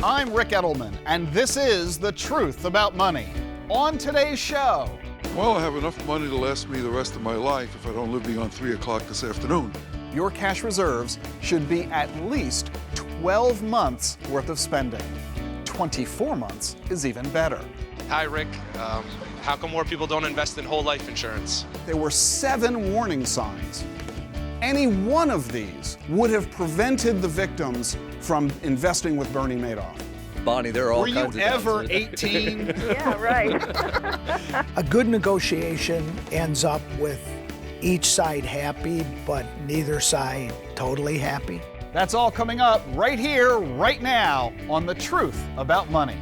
I'm Ric Edelman, and this is The Truth About Money. On today's show... Well, I have enough money to last me the rest of my life if I don't live beyond 3 o'clock this afternoon. Your cash reserves should be at least 12 months worth of spending. 24 months is even better. Hi, Rick. How come more people don't invest in whole life insurance? There were 7 warning signs. Any one of these would have prevented the victims from investing with Bernie Madoff. Bonnie, there are all kinds of Were you ever 18? Yeah, right. A good negotiation ends up with each side happy, but neither side totally happy. That's all coming up right here, right now, on The Truth About Money.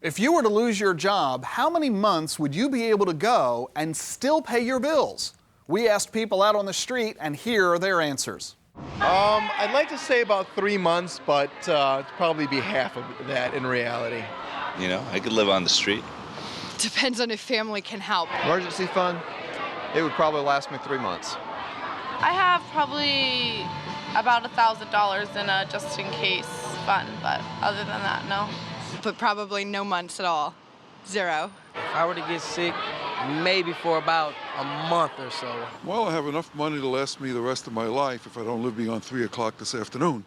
If you were to lose your job, how many months would you be able to go and still pay your bills? We asked people out on the street, and here are their answers. I'd like to say about 3 months, but it'd probably be half of that in reality. You know, I could live on the street. Depends on if family can help. Emergency fund, it would probably last me 3 months. I have probably about $1,000 in a just-in-case fund, but other than that, no. But probably no months at all. 0. If I were to get sick, maybe for about a month or so. Well, I have enough money to last me the rest of my life if I don't live beyond 3 o'clock this afternoon.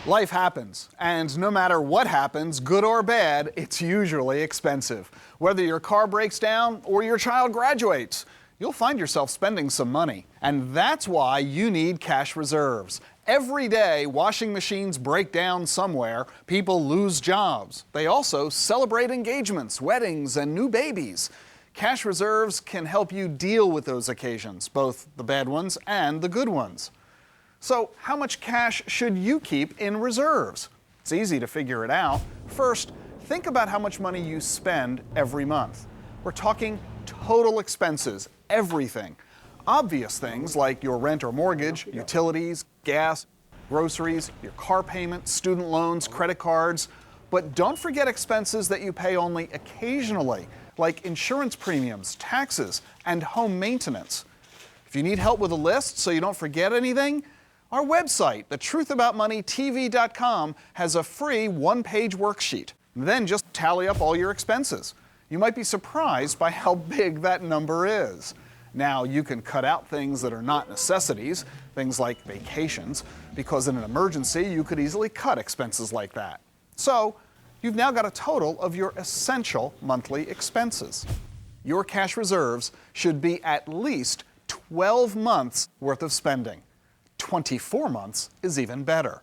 Life happens, and no matter what happens, good or bad, it's usually expensive. Whether your car breaks down or your child graduates, you'll find yourself spending some money. And that's why you need cash reserves. Every day, washing machines break down somewhere, people lose jobs. They also celebrate engagements, weddings, and new babies. Cash reserves can help you deal with those occasions, both the bad ones and the good ones. So, how much cash should you keep in reserves? It's easy to figure it out. First, think about how much money you spend every month. We're talking total expenses, everything. Obvious things like your rent or mortgage, utilities, gas, groceries, your car payment, student loans, credit cards. But don't forget expenses that you pay only occasionally, like insurance premiums, taxes, and home maintenance. If you need help with a list so you don't forget anything, our website, thetruthaboutmoneytv.com, has a free one-page worksheet. Then just tally up all your expenses. You might be surprised by how big that number is. Now, you can cut out things that are not necessities, things like vacations, because in an emergency, you could easily cut expenses like that. So, you've now got a total of your essential monthly expenses. Your cash reserves should be at least 12 months worth of spending. 24 months is even better.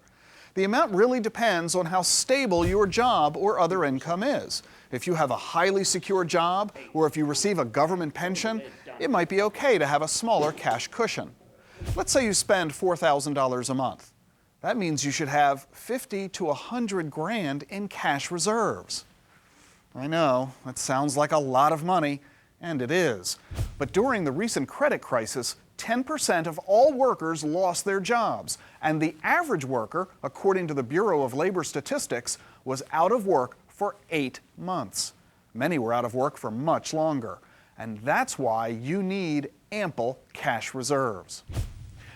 The amount really depends on how stable your job or other income is. If you have a highly secure job, or if you receive a government pension, it might be okay to have a smaller cash cushion. Let's say you spend $4,000 a month. That means you should have 50 to 100 grand in cash reserves. I know, that sounds like a lot of money, and it is. But during the recent credit crisis, 10% of all workers lost their jobs, and the average worker, according to the Bureau of Labor Statistics, was out of work for 8 months. Many were out of work for much longer, and that's why you need ample cash reserves.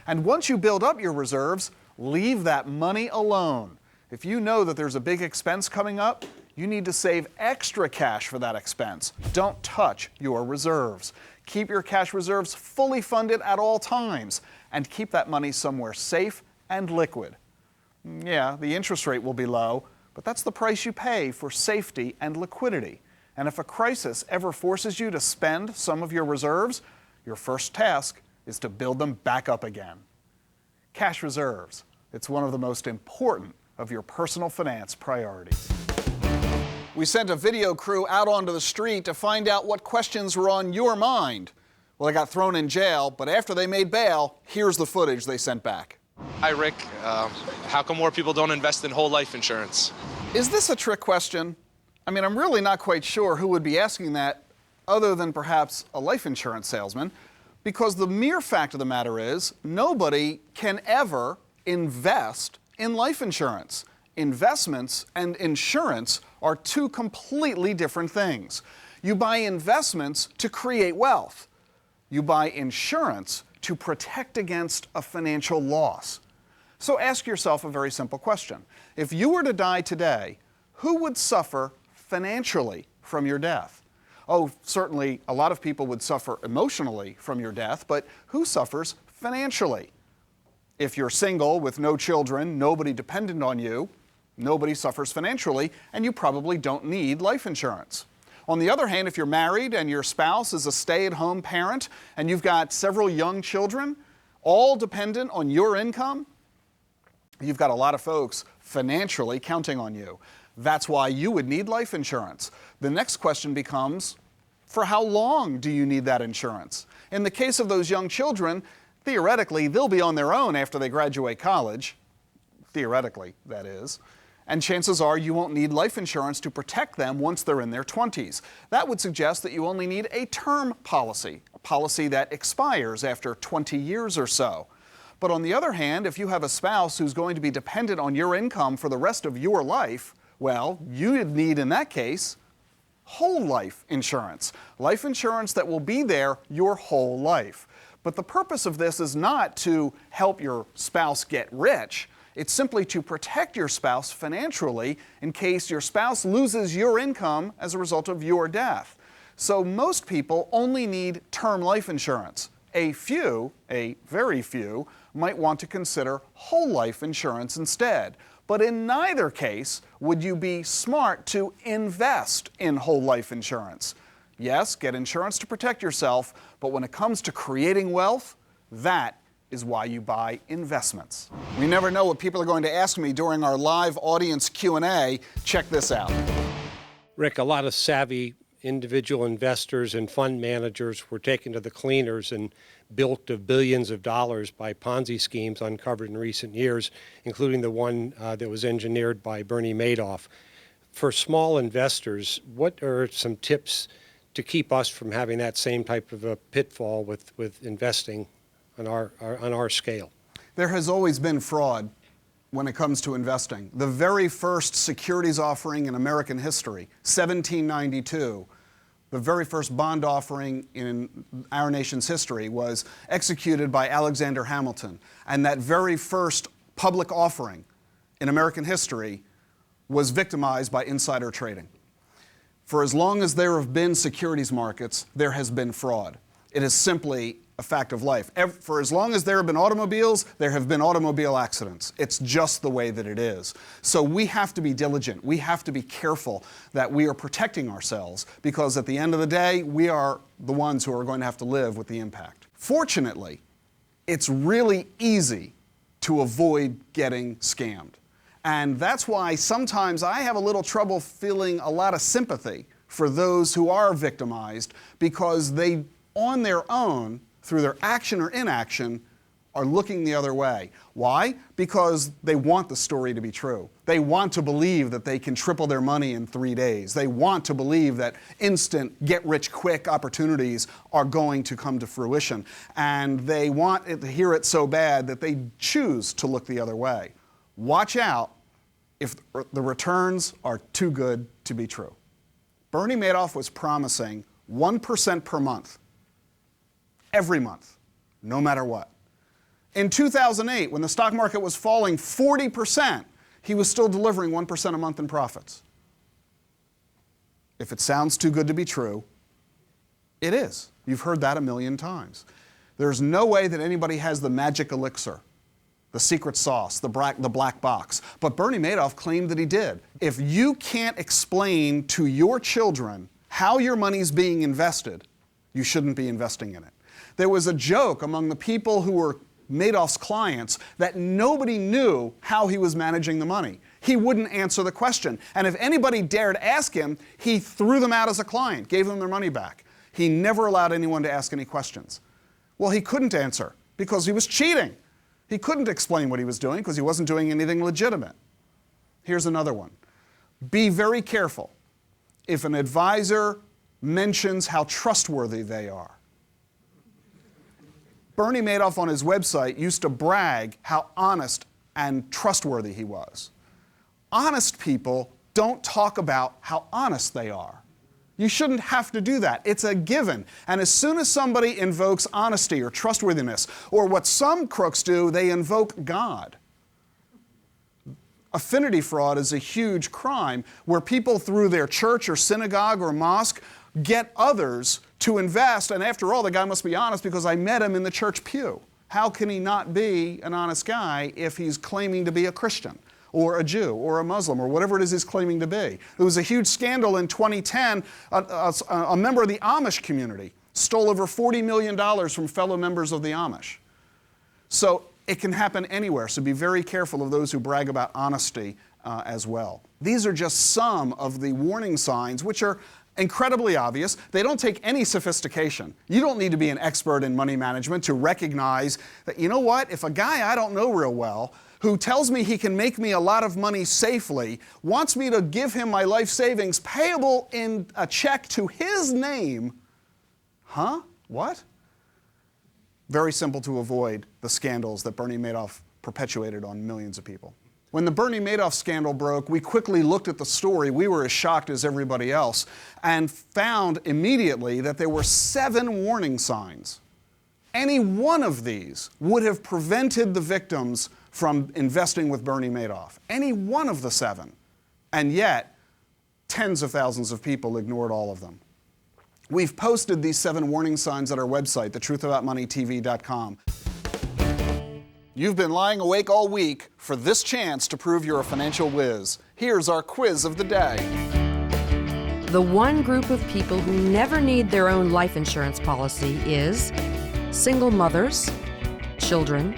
And once you build up your reserves, leave that money alone. If you know that there's a big expense coming up, you need to save extra cash for that expense. Don't touch your reserves. Keep your cash reserves fully funded at all times, and keep that money somewhere safe and liquid. Yeah, the interest rate will be low, but that's the price you pay for safety and liquidity. And if a crisis ever forces you to spend some of your reserves, your first task is to build them back up again. Cash reserves. It's one of the most important of your personal finance priorities. We sent a video crew out onto the street to find out what questions were on your mind. Well, they got thrown in jail, but after they made bail, here's the footage they sent back. Hi, Rick. How come more people don't invest in whole life insurance? Is this a trick question? I mean, I'm really not quite sure who would be asking that other than perhaps a life insurance salesman, because the mere fact of the matter is nobody can ever invest in life insurance. investments and insurance are two completely different things. You buy investments to create wealth. You buy insurance to protect against a financial loss. So ask yourself a very simple question. If you were to die today, who would suffer financially from your death? Oh, certainly a lot of people would suffer emotionally from your death, but who suffers financially? If you're single with no children, nobody dependent on you, nobody suffers financially, and you probably don't need life insurance. On the other hand, if you're married and your spouse is a stay-at-home parent and you've got several young children, all dependent on your income, you've got a lot of folks financially counting on you. That's why you would need life insurance. The next question becomes, for how long do you need that insurance? In the case of those young children, theoretically, they'll be on their own after they graduate college. Theoretically, that is. And chances are you won't need life insurance to protect them once they're in their 20s. That would suggest that you only need a term policy, a policy that expires after 20 years or so. But on the other hand, if you have a spouse who's going to be dependent on your income for the rest of your life, well, you'd need, in that case, whole life insurance. Life insurance that will be there your whole life. But the purpose of this is not to help your spouse get rich. It's simply to protect your spouse financially in case your spouse loses your income as a result of your death. So most people only need term life insurance. A few, a very few, might want to consider whole life insurance instead. But in neither case would you be smart to invest in whole life insurance. Yes, get insurance to protect yourself, but when it comes to creating wealth, that is why you buy investments. We never know what people are going to ask me during our live audience Q&A. Check this out. Rick, a lot of savvy individual investors and fund managers were taken to the cleaners and bilked of billions of dollars by Ponzi schemes uncovered in recent years, including the one that was engineered by Bernie Madoff. For small investors, what are some tips to keep us from having that same type of a pitfall with investing on our scale? There has always been fraud when it comes to investing. The very first securities offering in American history, 1792, the very first bond offering in our nation's history was executed by Alexander Hamilton. And that very first public offering in American history was victimized by insider trading. For as long as there have been securities markets, there has been fraud. It is simply a fact of life. For as long as there have been automobiles, there have been automobile accidents. It's just the way that it is. So we have to be diligent. We have to be careful that we are protecting ourselves, because at the end of the day, we are the ones who are going to have to live with the impact. Fortunately, it's really easy to avoid getting scammed. And that's why sometimes I have a little trouble feeling a lot of sympathy for those who are victimized, because they, on their own, through their action or inaction, are looking the other way. Why? Because they want the story to be true. They want to believe that they can triple their money in 3 days. They want to believe that instant get-rich-quick opportunities are going to come to fruition. And they want to hear it so bad that they choose to look the other way. Watch out if the returns are too good to be true. Bernie Madoff was promising 1% per month, every month, no matter what. In 2008, when the stock market was falling 40%, he was still delivering 1% a month in profits. If it sounds too good to be true, it is. You've heard that a million times. There's no way that anybody has the magic elixir, the secret sauce, the black box. But Bernie Madoff claimed that he did. If you can't explain to your children how your money's being invested, you shouldn't be investing in it. There was a joke among the people who were Madoff's clients that nobody knew how he was managing the money. He wouldn't answer the question. And if anybody dared ask him, he threw them out as a client, gave them their money back. He never allowed anyone to ask any questions. Well, he couldn't answer because he was cheating. He couldn't explain what he was doing because he wasn't doing anything legitimate. Here's another one. Be very careful if an advisor mentions how trustworthy they are. Bernie Madoff on his website used to brag how honest and trustworthy he was. Honest people don't talk about how honest they are. You shouldn't have to do that. It's a given. And as soon as somebody invokes honesty or trustworthiness, or what some crooks do, they invoke God. Affinity fraud is a huge crime where people through their church or synagogue or mosque get others to invest, and after all, the guy must be honest because I met him in the church pew. How can he not be an honest guy if he's claiming to be a Christian or a Jew or a Muslim or whatever it is he's claiming to be? There was a huge scandal in 2010. A member of the Amish community stole over $40 million from fellow members of the Amish. So it can happen anywhere, so be very careful of those who brag about honesty as well. These are just some of the warning signs, which are incredibly obvious. They don't take any sophistication. You don't need to be an expert in money management to recognize that, you know what, if a guy I don't know real well, who tells me he can make me a lot of money safely, wants me to give him my life savings payable in a check to his name, huh? What? Very simple to avoid the scandals that Bernie Madoff perpetuated on millions of people. When the Bernie Madoff scandal broke, we quickly looked at the story. We were as shocked as everybody else and found immediately that there were 7 warning signs. Any one of these would have prevented the victims from investing with Bernie Madoff. Any one of the 7. And yet, tens of thousands of people ignored all of them. We've posted these 7 warning signs at our website, thetruthaboutmoneytv.com. You've been lying awake all week for this chance to prove you're a financial whiz. Here's our quiz of the day. The one group of people who never need their own life insurance policy is single mothers, children,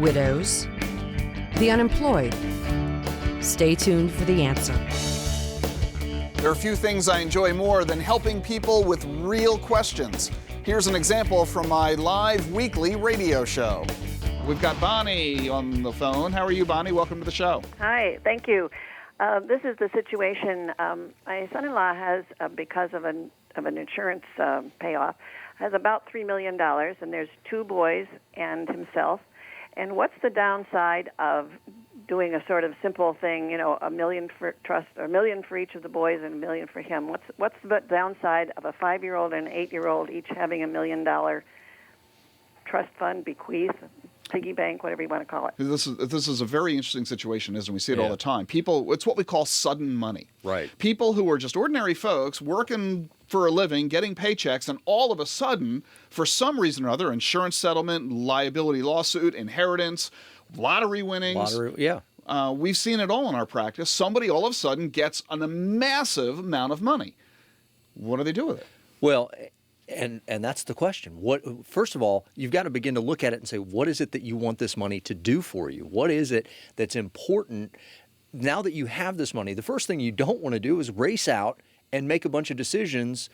widows, the unemployed. Stay tuned for the answer. There are few things I enjoy more than helping people with real questions. Here's an example from my live weekly radio show. We've got Bonnie on the phone. How are you, Bonnie? Welcome to the show. Hi, thank you. This is the situation. My son-in-law has, because of an insurance payoff, has about $3 million, and there's 2 boys and himself. And what's the downside of doing a sort of simple thing, you know, $1 million for trust, $1 million for each of the boys and $1 million for him? What's the downside of a 5-year-old and an 8-year-old each having $1 million trust fund, bequeath, piggy bank, whatever you want to call it? This is a very interesting situation, isn't it? We see it all the time. People, it's what we call sudden money. Right. People who are just ordinary folks working for a living, getting paychecks, and all of a sudden, for some reason or other, insurance settlement, liability lawsuit, inheritance, lottery winnings. We've seen it all in our practice. Somebody all of a sudden gets a massive amount of money. What do they do with it? Well, and that's the question. First of all, you've got to begin to look at it and say, what is it that you want this money to do for you? What is it that's important now that you have this money? The first thing you don't want to do is race out and make a bunch of decisions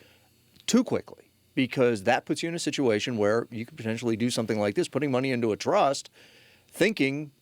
too quickly, because that puts you in a situation where you could potentially do something like this, putting money into a trust, thinking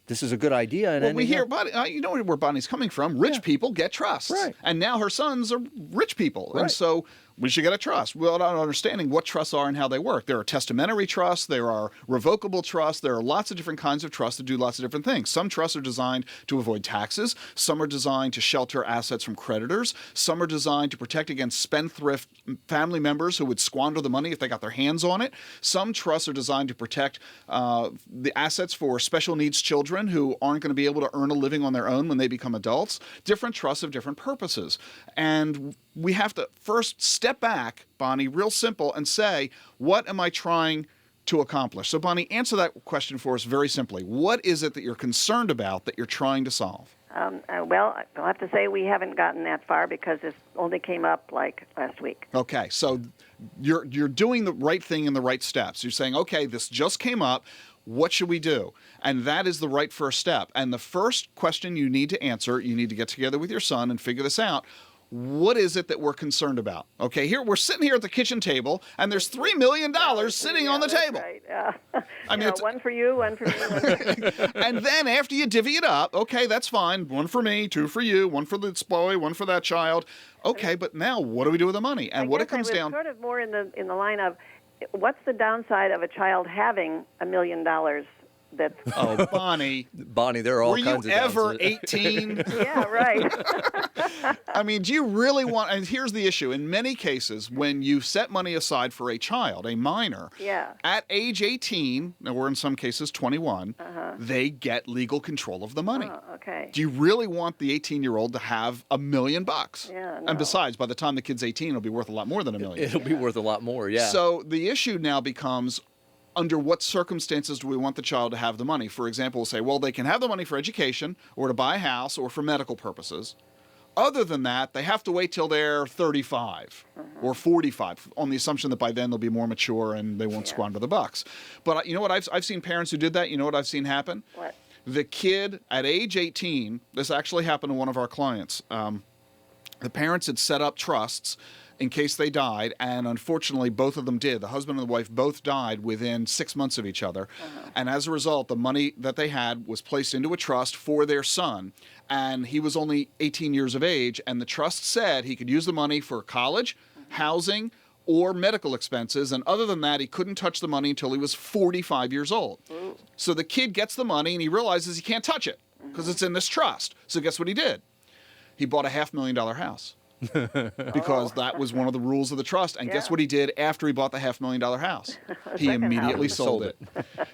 this is a good idea. And well, we hear, you know where Bonnie's coming from. Rich people get trusts. Right. And now her sons are rich people. Right. And so we should get a trust without understanding what trusts are and how they work. There are testamentary trusts. There are revocable trusts. There are lots of different kinds of trusts that do lots of different things. Some trusts are designed to avoid taxes. Some are designed to shelter assets from creditors. Some are designed to protect against spendthrift family members who would squander the money if they got their hands on it. Some trusts are designed to protect the assets for special needs children who aren't going to be able to earn a living on their own when they become adults. Different trusts have different purposes. And we have to first step back, Bonnie, real simple, and say, what am I trying to accomplish? So, Bonnie, answer that question for us very simply. What is it that you're concerned about that you're trying to solve? Well, I'll have to say we haven't gotten that far because this only came up like last week. Okay, so you're doing the right thing in the right steps. You're saying, okay, this just came up. What should we do? And that is the right first step. And the first question you need to answer, you need to get together with your son and figure this out. What is it that we're concerned about? Okay, here we're sitting here at the kitchen table, and there's $3 million sitting on the table. Right. I mean, one for you, one for me, one for me. And then after you divvy it up, okay, that's fine. 1 for me, 2 for you, 1 for this boy, 1 for that child. Okay, but now what do we do with the money? And what it comes down, sort of more in the line of, what's the downside of a child having $1 million that's. Oh, Bonnie. Bonnie, there are all Were kinds you of ever downs. 18? Yeah, right. I mean, do you really want, and here's the issue. In many cases, when you set money aside for a child, a minor, Yeah. at age 18, or in some cases 21, they get legal control of the money. Oh, okay. Do you really want the 18-year-old to have $1 million? Yeah, no. And besides, by the time the kid's 18, it'll be worth a lot more than $1 million. It'll be worth a lot more, yeah. So the issue now becomes, under what circumstances do we want the child to have the money? For example, we'll say, well, they can have the money for education or to buy a house or for medical purposes. Other than that, they have to wait till they're 35 or 45 on the assumption that by then they'll be more mature and they won't squander the bucks. But you know what? I've seen parents who did that. You know what I've seen happen? What? The kid at age 18, this actually happened to one of our clients. The parents had set up trusts in case they died, and unfortunately both of them did. The husband and the wife both died within 6 months of each other. And as a result, the money that they had was placed into a trust for their son, and he was only 18 years of age, and the trust said he could use the money for college, housing, or medical expenses, and other than that, he couldn't touch the money until he was 45 years old. So the kid gets the money, and he realizes he can't touch it because it's in this trust. So guess what he did? He bought a $500,000 house. Because that was one of the rules of the trust. And guess what he did after he bought the $500,000 house? He immediately sold it.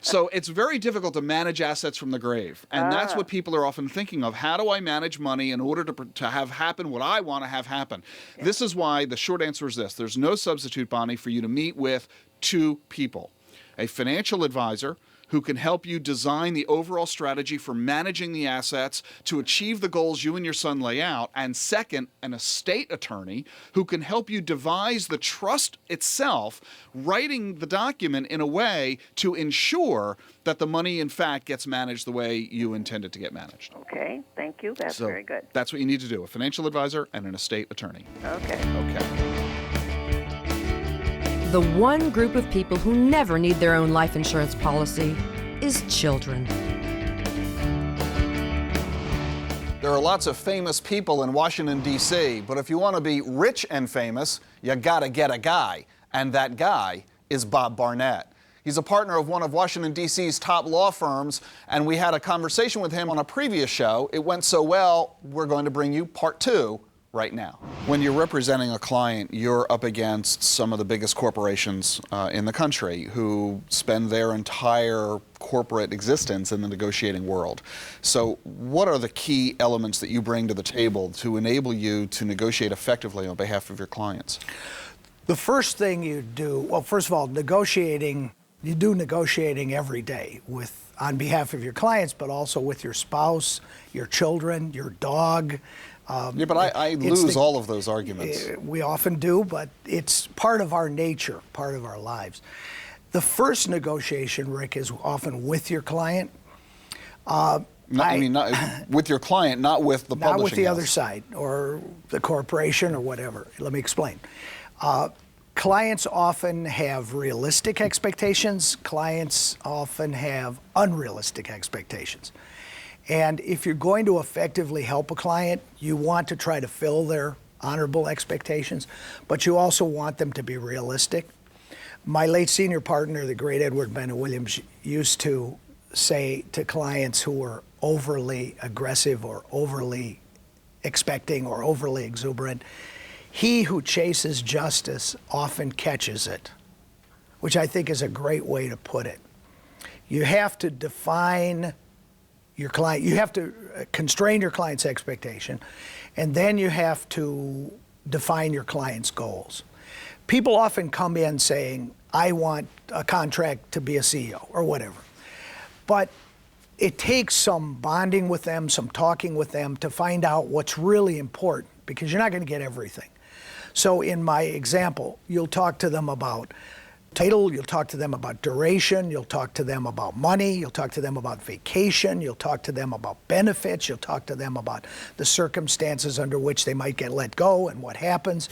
So it's very difficult to manage assets from the grave. And that's what people are often thinking of. How do I manage money in order to have happen what I want to have happen? This is why the short answer is this. There's no substitute, Bonnie, for you to meet with two people. A financial advisor who can help you design the overall strategy for managing the assets to achieve the goals you and your son lay out. And second, an estate attorney who can help you devise the trust itself, writing the document in a way to ensure that the money, in fact, gets managed the way you intend it to get managed. Okay, thank you. That's So very good. that's what you need to do, a financial advisor and an estate attorney. Okay. Okay. The one group of people who never need their own life insurance policy is children. There are lots of famous people in Washington, D.C., but if you want to be rich and famous, you gotta get a guy. And that guy is Bob Barnett. He's a partner of one of Washington, D.C.'s top law firms, and we had a conversation with him on a previous show. It went so well, we're going to bring you part 2 right now. When you're representing a client, you're up against some of the biggest corporations in the country who spend their entire corporate existence in the negotiating world. So what are the key elements that you bring to the table to enable you to negotiate effectively on behalf of your clients? The first thing you do, well, first of all, negotiating, you do negotiating every day on behalf of your clients, but also with your spouse, your children, your dog. Yeah, but I lose all of those arguments. We often do, but it's part of our nature, part of our lives. The first negotiation, Rick, is often with your client. Not with your client, not with the publishing Not with the house. other side or the corporation or whatever. Let me explain. Clients often have realistic expectations. Clients often have unrealistic expectations. And if you're going to effectively help a client, you want to try to fill their honorable expectations, but you also want them to be realistic. My late senior partner, the great Edward Bennett Williams, used to say to clients who were overly aggressive or overly expecting or overly exuberant, he who chases justice often catches it, which I think is a great way to put it. You have to define your client, you have to constrain your client's expectation, and then you have to define your client's goals. People often come in saying, I want a contract to be a CEO or whatever. But it takes some bonding with them, some talking with them to find out what's really important, because you're not going to get everything. So in my example, you'll talk to them about title, you'll talk to them about duration, you'll talk to them about money, you'll talk to them about vacation, you'll talk to them about benefits, you'll talk to them about the circumstances under which they might get let go and what happens.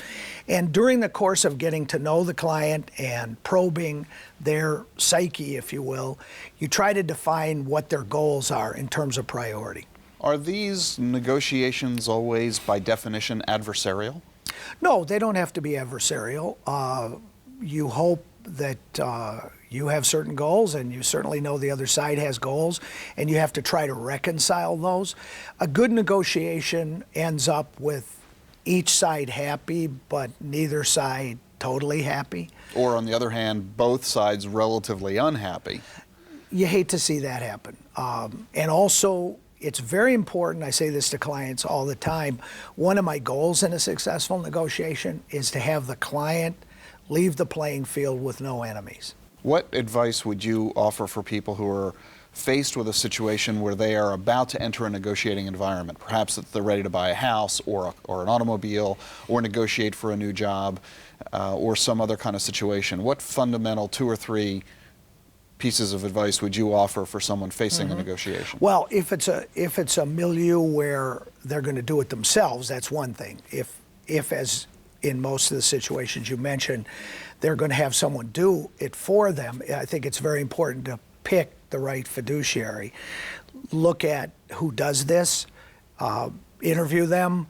And during the course of getting to know the client and probing their psyche, if you will, you try to define what their goals are in terms of priority. Are these negotiations always, by definition, adversarial? No, they don't have to be adversarial. You hope that you have certain goals, and you certainly know the other side has goals, and you have to try to reconcile those. A good negotiation ends up with each side happy, but neither side totally happy. Or on the other hand, both sides relatively unhappy. You hate to see that happen. And also, it's very important, I say this to clients all the time, one of my goals in a successful negotiation is to have the client leave the playing field with no enemies. What advice would you offer for people who are faced with a situation where they are about to enter a negotiating environment? Perhaps that they're ready to buy a house or an automobile or negotiate for a new job or some other kind of situation. What fundamental 2 or 3 pieces of advice would you offer for someone facing a negotiation? Well, if it's a milieu where they're going to do it themselves, that's one thing. If as in most of the situations you mentioned, they're going to have someone do it for them, I think it's very important to pick the right fiduciary. Look at who does this, interview them,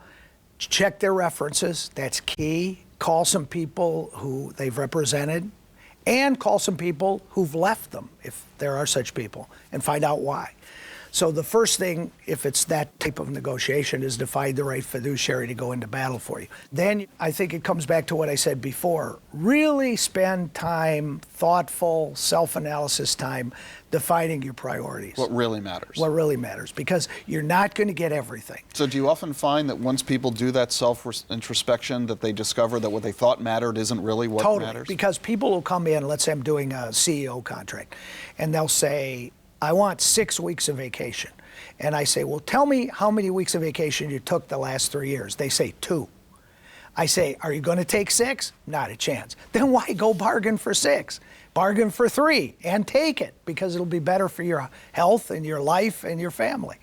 check their references, that's key. Call some people who they've represented, and call some people who've left them, if there are such people, and find out why. So the first thing, if it's that type of negotiation, is to find the right fiduciary to go into battle for you. Then I think it comes back to what I said before. Really spend time, thoughtful, self-analysis time, defining your priorities. What really matters. What really matters, because you're not going to get everything. So do you often find that once people do that self-introspection that they discover that what they thought mattered isn't really what matters? Totally, because people will come in, let's say I'm doing a CEO contract, and they'll say, I want 6 weeks of vacation. And I say, well, tell me how many weeks of vacation you took the last 3 years. They say 2. I say, are you going to take 6? Not a chance. Then why go bargain for 6? Bargain for 3 and take it, because it'll be better for your health and your life and your family.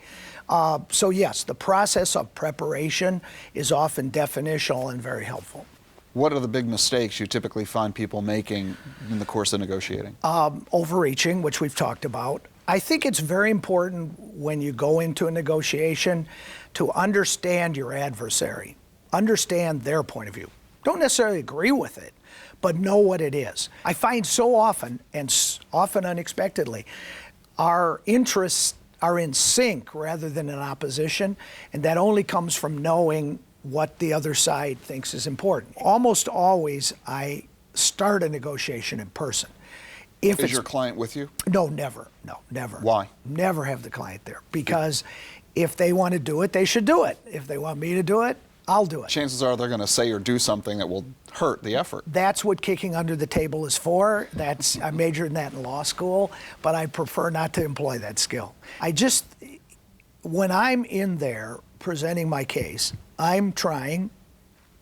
So yes, the process of preparation is often definitional and very helpful. What are the big mistakes you typically find people making in the course of negotiating? Overreaching, which we've talked about. I think it's very important when you go into a negotiation to understand your adversary, understand their point of view. Don't necessarily agree with it, but know what it is. I find so often, and often unexpectedly, our interests are in sync rather than in opposition, and that only comes from knowing what the other side thinks is important. Almost always, I start a negotiation in person. Is your client with you? No, never. No, never. Why? Never have the client there, because if they want to do it, they should do it. If they want me to do it, I'll do it. Chances are they're going to say or do something that will hurt the effort. That's what kicking under the table is for. I majored in that in law school, but I prefer not to employ that skill. When I'm in there presenting my case, I'm trying,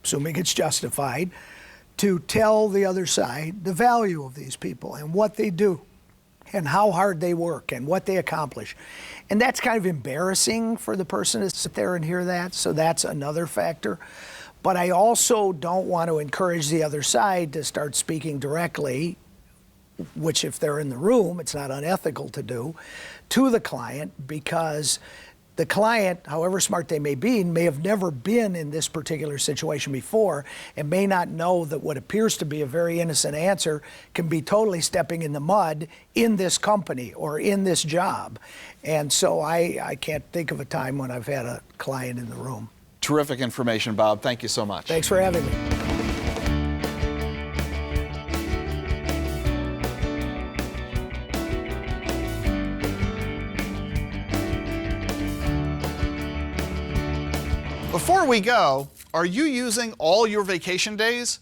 assuming it's justified, to tell the other side the value of these people and what they do and how hard they work and what they accomplish. And that's kind of embarrassing for the person to sit there and hear that, so that's another factor. But I also don't want to encourage the other side to start speaking directly, which if they're in the room, it's not unethical to do, to the client, because the client, however smart they may have never been in this particular situation before, and may not know that what appears to be a very innocent answer can be totally stepping in the mud in this company or in this job. And so I can't think of a time when I've had a client in the room. Terrific information, Bob. Thank you so much. Thanks for having me. Before we go, are you using all your vacation days?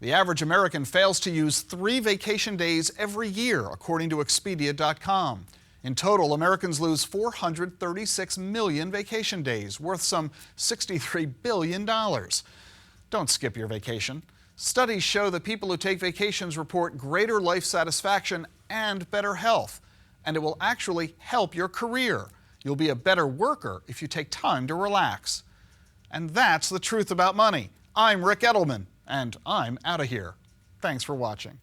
The average American fails to use 3 vacation days every year, according to Expedia.com. In total, Americans lose 436 million vacation days, worth some $63 billion. Don't skip your vacation. Studies show that people who take vacations report greater life satisfaction and better health, and it will actually help your career. You'll be a better worker if you take time to relax. And that's the truth about money. I'm Ric Edelman, and I'm out of here. Thanks for watching.